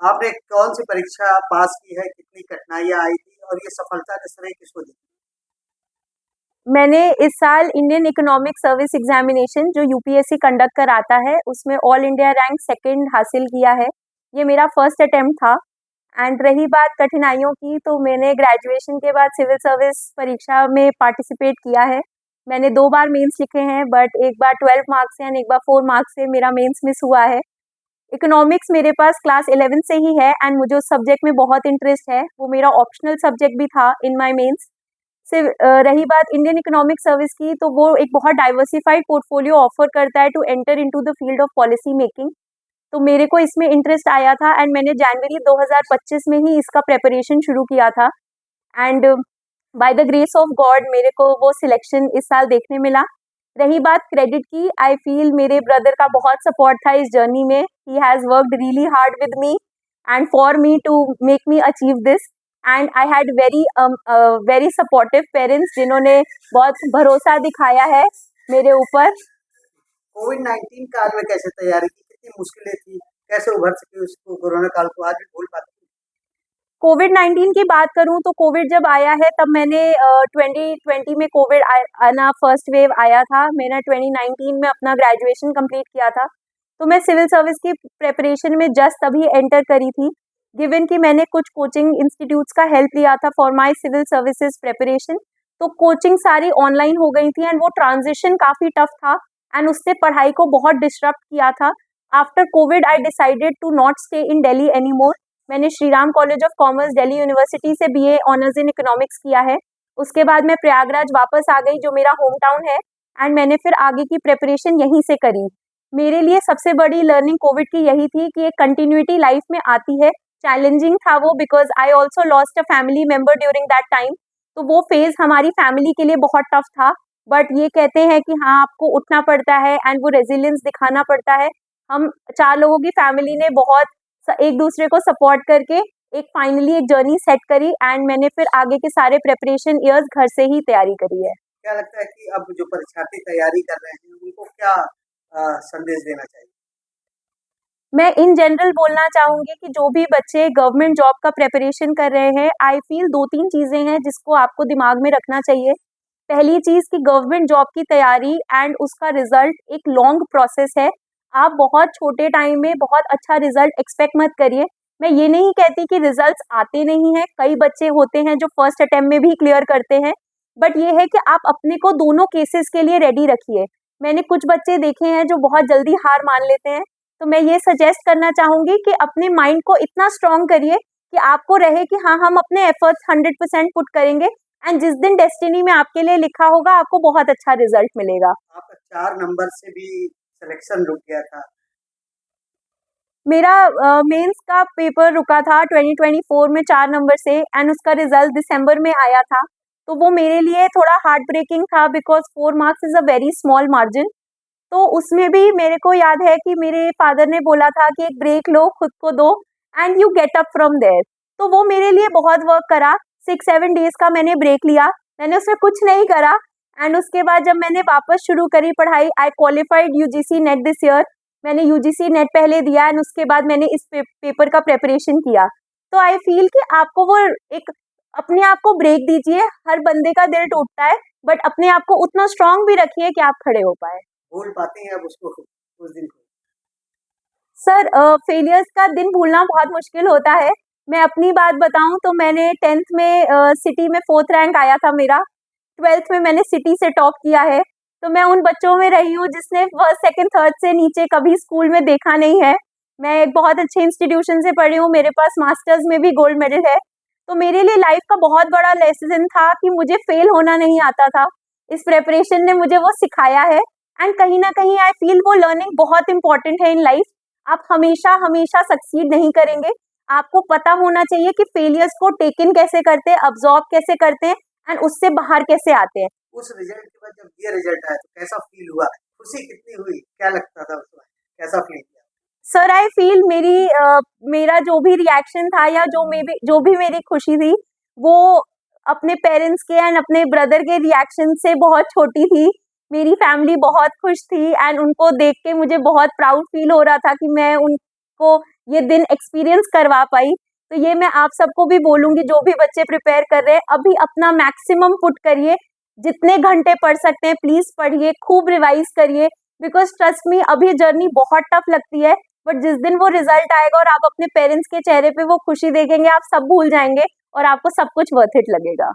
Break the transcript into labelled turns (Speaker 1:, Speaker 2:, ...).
Speaker 1: आपने कौन-सी परीक्षा पास की है? कितनी कठिनाइयाँ आई थी और ये सफलता का श्रेय किसको दी?
Speaker 2: मैंने इस साल इंडियन इकोनॉमिक सर्विस एग्जामिनेशन जो यूपीएससी कंडक्ट कराता है उसमें ऑल इंडिया रैंक सेकंड हासिल किया है। ये मेरा फर्स्ट अटेम्प्ट था। एंड रही बात कठिनाइयों की, तो मैंने ग्रेजुएशन के बाद सिविल सर्विस परीक्षा में पार्टिसिपेट किया है। मैंने 2 बार मेंस लिखे हैं, बट एक बार 12 मार्क्स से एंड एक बार 4 मार्क्स से मेरा मेंस मिस हुआ है। इकोनॉमिक्स मेरे पास क्लास 11 से ही है एंड मुझे उस सब्जेक्ट में बहुत इंटरेस्ट है। वो मेरा ऑप्शनल सब्जेक्ट भी था इन माय मेंस। रही बात इंडियन इकोनॉमिक सर्विस की, तो वो एक बहुत डाइवर्सिफाइड पोर्टफोलियो ऑफर करता है to enter into the field of policy making. तो मेरे को इसमें इंटरेस्ट आया था एंड मैंने जनवरी 2025 में ही इसका प्रिपरेशन शुरू किया था। And by the grace of God मेरे को वो सिलेक्शन इस साल देखने मिला। रही बात क्रेडिट की, आई फील मेरे ब्रदर का बहुत सपोर्ट था इस जर्नी में। He has worked really hard with me and for me to make me achieve this. And I had very supportive parents जिन्होंने बहुत भरोसा दिखाया है मेरे ऊपर।
Speaker 1: कोविड-19 काल में कैसे तैयारी की? कितनी मुश्किलें थी? कैसे उभर सके उसको कोरोना काल को आज भी भूल पाते हैं?
Speaker 2: कोविड-19 की बात करूँ तो कोविड जब आया है तब मैंने 2020 में कोविड आना फर्स्ट वेव आया था। मैंने 2019 में अपना ग्रेजुएशन कंप्लीट किया था। तो मैं सिविल सर्विस की प्रिपरेशन में जस्ट अभी एंटर करी थी। गिवन कि मैंने कुछ कोचिंग इंस्टीट्यूट्स का हेल्प लिया था for my civil services preparation. तो कोचिंग सारी ऑनलाइन हो गई थी एंड वो ट्रांजिशन काफ़ी टफ था एंड उससे पढ़ाई को बहुत डिसरप्ट किया था। After covid I decided to not stay in Delhi anymore. मैंने Shri Ram college of commerce Delhi university से बीए ऑनर्स इन इकोनॉमिक्स किया है। उसके बाद मैं प्रयागराज वापस आ गई जो मेरा होम टाउन है एंड मैंने फिर आगे की प्रिपरेशन यहीं से करी। मेरे लिए सबसे बड़ी लर्निंग कोविड की यही थी कि एक कंटिन्यूटी लाइफ में आती है। चैलेंजिंग था वो because I also lost a family member during that time. तो वो फेज हमारी फैमिली के लिए बहुत टफ था। बट ये कहते हैं कि हाँ आपको उठना पड़ता है एंड वो रेजिलियंस दिखाना पड़ता है। हम 4 लोगों की फैमिली ने बहुत एक दूसरे को सपोर्ट करके एक फाइनली एक जर्नी सेट करी एंड मैंने फिर आगे के सारे प्रिपरेशन ईयर्स घर से ही तैयारी करी है।
Speaker 1: क्या लगता है कि अब जो परीक्षार्थी तैयारी कर रहे हैं उनको क्या संदेश देना चाहिए?
Speaker 2: मैं इन जनरल बोलना चाहूंगी कि जो भी बच्चे गवर्नमेंट जॉब का प्रिपरेशन कर रहे हैं, आई फील 2-3 चीजें हैं जिसको आपको दिमाग में रखना चाहिए। पहली चीज कि गवर्नमेंट जॉब की तैयारी एंड उसका रिजल्ट एक लॉन्ग प्रोसेस है। आप बहुत छोटे टाइम में बहुत अच्छा रिजल्ट एक्सपेक्ट मत करिए। मैं ये नहीं कहती कि रिजल्ट्स आते नहीं हैं, कई बच्चे होते हैं जो फर्स्ट अटेम्प्ट में भी क्लियर करते हैं। बट ये है कि आप अपने को दोनों केसेस के लिए रेडी रखिए। मैंने कुछ बच्चे देखे हैं जो बहुत जल्दी हार मान लेते हैं। तो मैं ये सजेस्ट करना चाहूंगी कि अपने माइंड को इतना स्ट्रांग करिए कि आपको रहे कि हाँ हम अपने एफर्ट्स 100% पुट करेंगे एंड जिस दिन डेस्टिनी में आपके लिए लिखा होगा आपको बहुत अच्छा रिजल्ट मिलेगा।
Speaker 1: आपका 4 नंबर से भी सिलेक्शन रुक गया था।
Speaker 2: मेरा मेंस का पेपर रुका था 2024 में 4 नंबर से एंड उसका रिजल्ट दिसंबर में आया था। तो वो मेरे लिए थोड़ा हार्ट ब्रेकिंग था because 4 marks is a very small margin. तो उसमें भी मेरे को याद है कि मेरे फादर ने बोला था कि एक ब्रेक लो खुद को दो and you get up from there. तो वो मेरे लिए बहुत वर्क करा। 6-7 डेज का मैंने ब्रेक लिया। मैंने उसमें कुछ नहीं करा एंड उसके बाद जब मैंने वापस शुरू करी पढ़ाई, आई qualified UGC net this year. मैंने यूजीसी नेट पहले दिया एंड उसके बाद मैंने इस पेपर का प्रिपरेशन किया। तो आई फील कि आपको वो एक अपने आप को ब्रेक दीजिए। हर बंदे का दिल टूटता है बट अपने आप को उतना स्ट्रांग भी रखिए कि आप खड़े हो पाए।
Speaker 1: भूल पाते हैं अब उसको उस दिन को?
Speaker 2: सर फेलियर्स का दिन भूलना बहुत मुश्किल होता है। मैं अपनी बात बताऊं तो मैंने 10th में सिटी में 4th रैंक आया था मेरा। 12th में मैंने सिटी से टॉप किया है। तो मैं उन बच्चों में रही हूँ जिसने फर्स्ट सेकंड थर्ड से नीचे कभी स्कूल में देखा नहीं है। मैं एक बहुत अच्छे इंस्टीट्यूशन से पढ़ी हूँ, मेरे पास मास्टर्स में भी गोल्ड मेडल है। तो मेरे लिए लाइफ का बहुत बड़ा लेसन था कि मुझे फेल होना नहीं आता था। इस प्रेपरेशन ने मुझे वो सिखाया है एंड कहीं ना कहीं आई फील वो लर्निंग बहुत इंपॉर्टेंट है इन लाइफ। आप हमेशा हमेशा सक्सीड नहीं करेंगे। आपको पता होना चाहिए कि फेलियर्स को टेक इन कैसे करते हैं, अब्सॉर्ब कैसे करते हैं एंड उससे बाहर कैसे आते हैं।
Speaker 1: उस रिजल्ट के बाद जब ये रिजल्ट आया तो कैसा फील हुआ? खुशी कितनी हुई? क्या लगता था उस वक़्त? कैसा फील किया?
Speaker 2: सर आई फील मेरा जो भी रिएक्शन था या जो भी मेरी खुशी थी वो अपने पेरेंट्स के एंड अपने ब्रदर के रिएक्शन से बहुत छोटी थी। मेरी फैमिली बहुत खुश थी एंड उनको देख के मुझे बहुत प्राउड फील हो रहा था कि मैं उनको ये दिन एक्सपीरियंस करवा पाई। तो ये मैं आप सबको भी बोलूंगी, जो भी बच्चे प्रिपेयर कर रहे हैं, अभी अपना मैक्सिमम पुट करिए, जितने घंटे पढ़ सकते हैं प्लीज पढ़िए, खूब रिवाइज करिए, बिकॉज ट्रस्ट मी अभी जर्नी बहुत टफ लगती है, बट जिस दिन वो रिजल्ट आएगा और आप अपने पेरेंट्स के चेहरे पे वो खुशी देखेंगे, आप सब भूल जाएंगे और आपको सब कुछ वर्थ इट लगेगा।